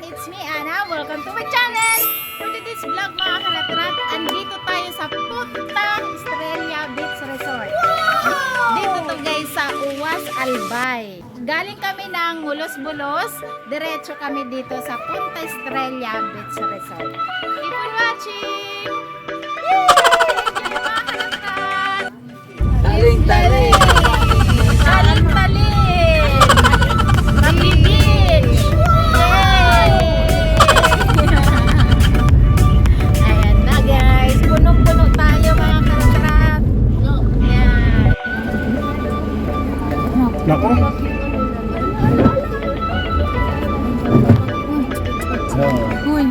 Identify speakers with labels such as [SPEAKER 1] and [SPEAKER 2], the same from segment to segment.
[SPEAKER 1] It's me, Anna. Welcome to my channel. For today's vlog, mga karatrat, andito tayo sa Punta Estrella Beach Resort. Wow! Dito to guys sa Uwas, Albay. Galing kami ng Mulos-Bulos. Diretso kami dito sa Punta Estrella Beach Resort. Keep on watching! Yay! Enjoy mga karatrat!
[SPEAKER 2] Taling-taling!
[SPEAKER 1] Taling-taling! Happy Beach! Ayan na guys, punong-puno tayo mga karatrat. Ayan.
[SPEAKER 2] Nako.
[SPEAKER 1] Uy.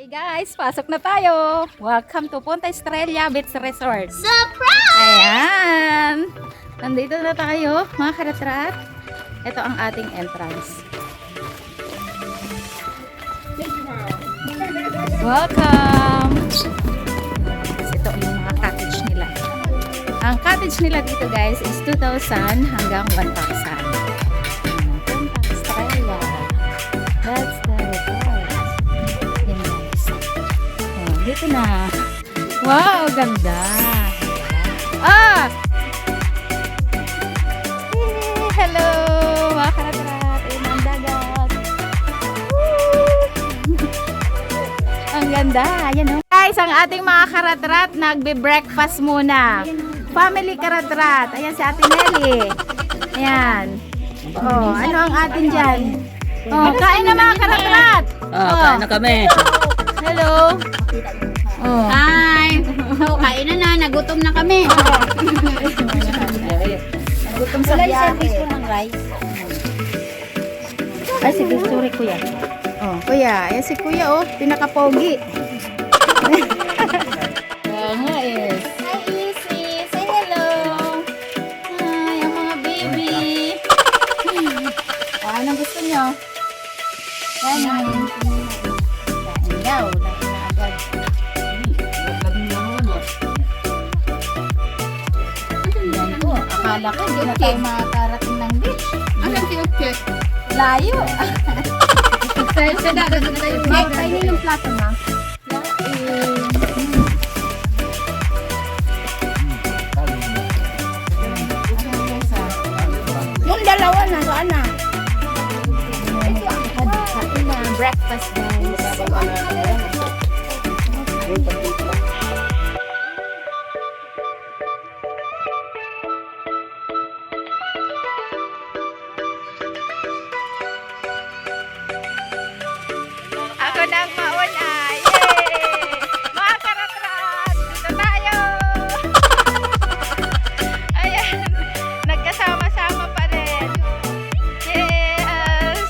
[SPEAKER 1] Guys, pasok na tayo. Welcome to Punta Estrella Beach Resort. Surprise! Ayan. Nandito na tayo, mga karatrat. Ito ang ating entrance. Welcome! Ito ang mga cottage nila. Ang cottage nila dito guys is 2,000 hanggang 1,000. Punta Estrella. That's the resort. Dito na. Wow, ganda. Ah! Hello, mga karatrat. Ayun ang dagat. Woo! Ang ganda. Ayan o. Guys, ang ating mga karatrat, nagbe-breakfast muna. Family karatrat. Ayan si Ate Nelly. Ayan. Oh, ano ang atin dyan? Oh, kain na mga karatrat.
[SPEAKER 2] Kain na kami.
[SPEAKER 1] Hello. Oh.
[SPEAKER 3] Hi! So, kain na, nagutom na kami.
[SPEAKER 1] Gutom sa biyahe.
[SPEAKER 3] ng rice.
[SPEAKER 1] Ay, sige, sorry kuya. Oh, kuya. Ayan si kuya, oh. Pinaka-pogi. Nga is. Hi, Izzy. Say hello. Hi, ang mga baby. Anong gusto nyo? Kain. Kain daw. Kain na agad. Yan po. Akala ko hindi na tayo makakarating ng beach.
[SPEAKER 3] Asan si Uche?
[SPEAKER 1] Layo.
[SPEAKER 3] Sa dagat na tayo.
[SPEAKER 1] Kainin yung plato na.
[SPEAKER 3] Yung dalawa na, saan na?
[SPEAKER 1] Breakfast guys. Ako nang mauna. Yay! Mga karatrat! Dito tayo! Ayan. Nagkasama-sama pa rin. Yes!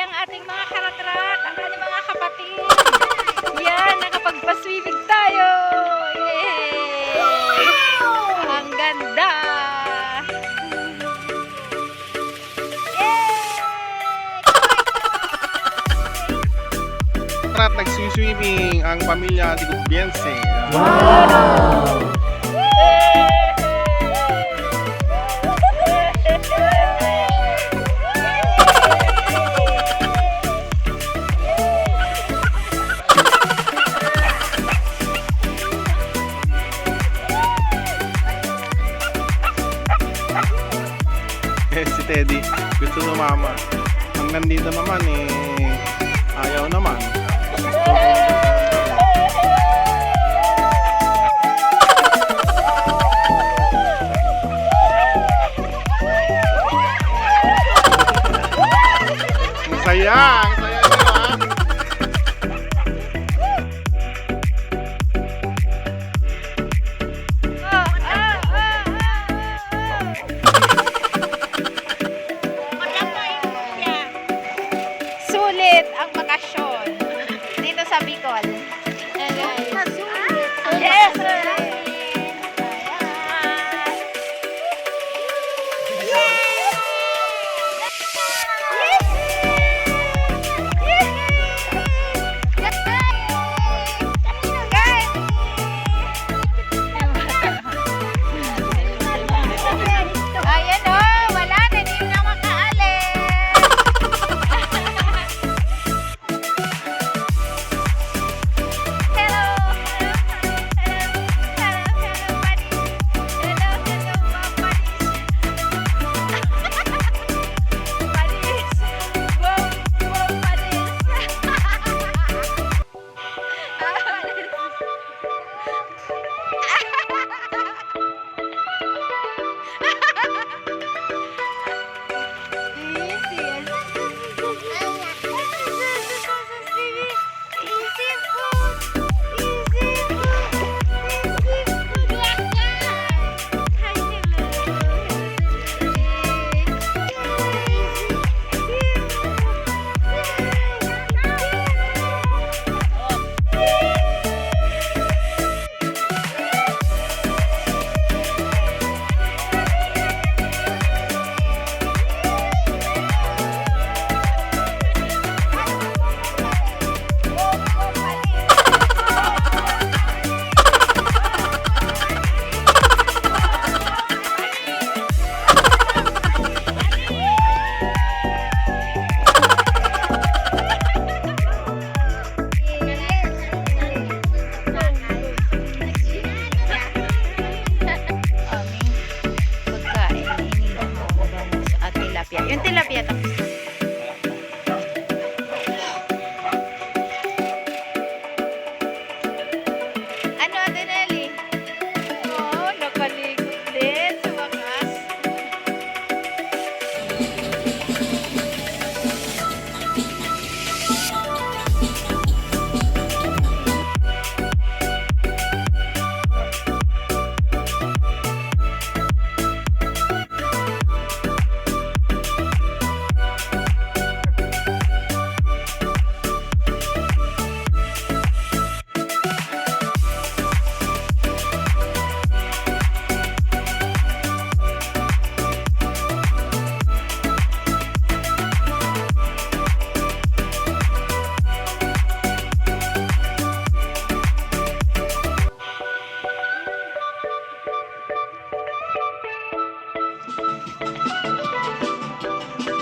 [SPEAKER 1] ang ating mga karatrat, ang ating mga kapatid. Yan, nakapagpaswimming tayo. Yay! Ang ganda.
[SPEAKER 4] At nagsiswimming ang pamilya de Gutbiense. Si Teddy gusto sumama. Ang nandito naman ayaw naman. Ang saya niyo ah.
[SPEAKER 1] Sulit ang bakasyon dito sa Bicol. Yes! Ayan o, wala na, hindi na makaalis. Hello, buddies. Hello, buddies. Buddies. Wow, yung tilapia tapos na. Ano, Ate Nelly? Oo, nakaligot din sa wakas.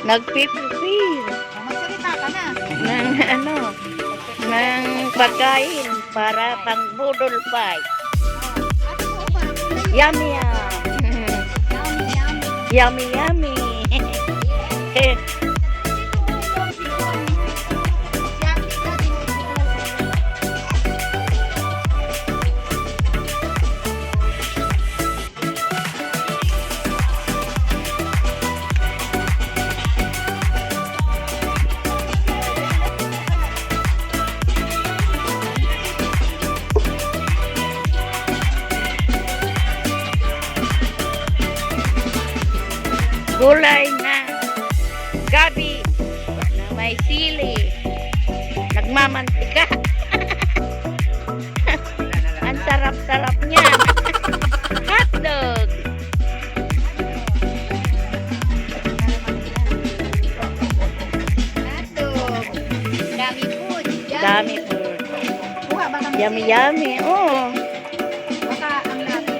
[SPEAKER 1] Nagpiprepare
[SPEAKER 3] Magsalita ka na.
[SPEAKER 1] ng pagkain para pang budol pie. Yummy yummy. Yummy. Gulay na gabi na may may sili. Nagmamantika. Ang sarap-sarap niya. Hotdog.
[SPEAKER 3] Dami food.
[SPEAKER 1] Dami food.
[SPEAKER 3] Kuha ba kami?
[SPEAKER 1] Yummy, yummy. Oh.
[SPEAKER 3] Baka ang laki.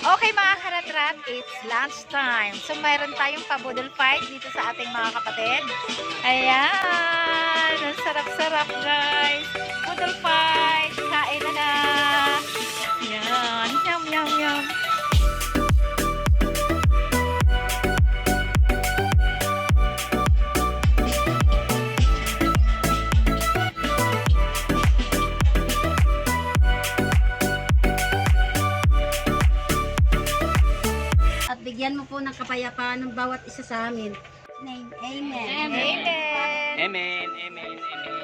[SPEAKER 1] Okay mga karatrat, it's lunch time. So mayroon tayong pabudol fight dito sa ating mga kapatid. Ayan! Ang sarap-sarap guys! Budol fight! Kain na na! Ayan! Yum, yum, yum!
[SPEAKER 3] At bigyan mo po ng kapayapaan ng bawat isa sa amin. Name. Amen.
[SPEAKER 1] Amen!
[SPEAKER 2] Amen, amen, amen.